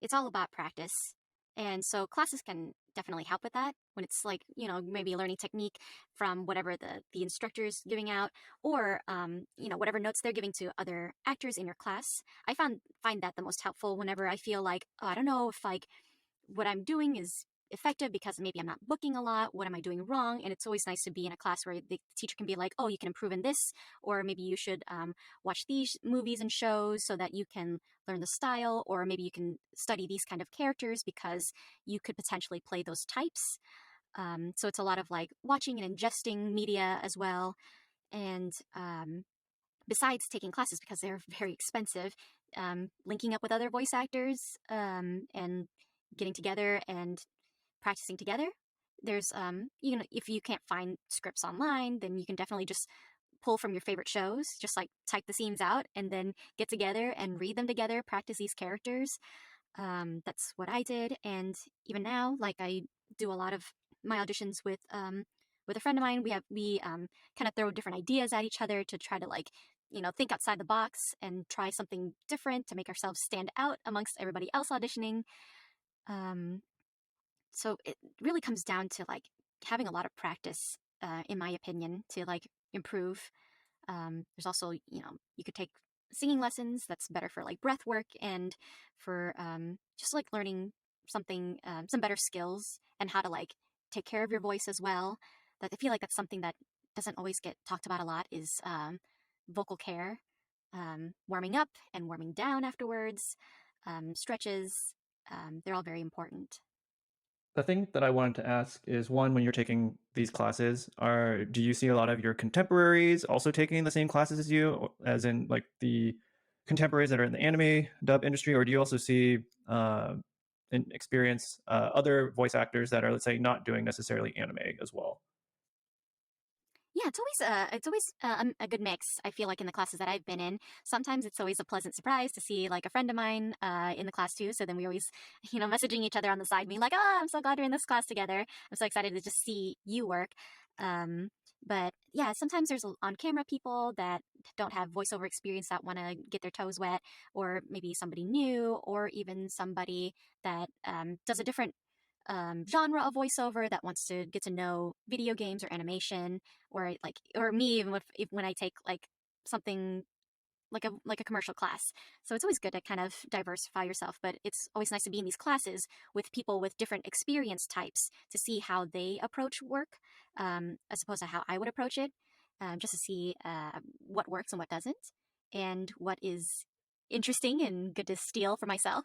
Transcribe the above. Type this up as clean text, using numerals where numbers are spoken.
it's all about practice. And so classes can definitely help with that when it's like, maybe learning technique from whatever the instructor is giving out, or, whatever notes they're giving to other actors in your class. I find that the most helpful whenever I feel like, oh, I don't know if like what I'm doing is effective because maybe I'm not booking a lot. What am I doing wrong? And it's always nice to be in a class where the teacher can be like, oh, you can improve in this, or maybe you should watch these movies and shows so that you can learn the style, or maybe you can study these kind of characters because you could potentially play those types. So it's a lot of like watching and ingesting media as well. And besides taking classes, because they're very expensive, linking up with other voice actors and getting together and practicing together. There's, if you can't find scripts online, then you can definitely just pull from your favorite shows, just like type the scenes out and then get together and read them together, practice these characters. That's what I did. And even now, like I do a lot of my auditions with a friend of mine. We kind of throw different ideas at each other to try to like, think outside the box and try something different to make ourselves stand out amongst everybody else auditioning. Um, so it really comes down to like having a lot of practice, in my opinion, to like improve. There's also, you could take singing lessons. That's better for like breath work and for just like learning something, some better skills and how to like take care of your voice as well. That I feel like that's something that doesn't always get talked about a lot is vocal care, warming up and warming down afterwards, stretches. They're all very important. The thing that I wanted to ask is one, when you're taking these classes, do you see a lot of your contemporaries also taking the same classes as you, as in like the contemporaries that are in the anime dub industry, or do you also see and experience other voice actors that are, let's say, not doing necessarily anime as well? Yeah, it's always a good mix. I feel like in the classes that I've been in, sometimes it's always a pleasant surprise to see like a friend of mine in the class too. So then we always, messaging each other on the side, being like, "Oh, I'm so glad we're in this class together. I'm so excited to just see you work." Um, but yeah, sometimes there's on-camera people that don't have voiceover experience that want to get their toes wet, or maybe somebody new, or even somebody that does a different genre of voiceover that wants to get to know video games or animation, or like, or me, even if when I take like something like a commercial class. So it's always good to kind of diversify yourself, but it's always nice to be in these classes with people with different experience types to see how they approach work, as opposed to how I would approach it, just to see what works and what doesn't, and what is interesting and good to steal for myself.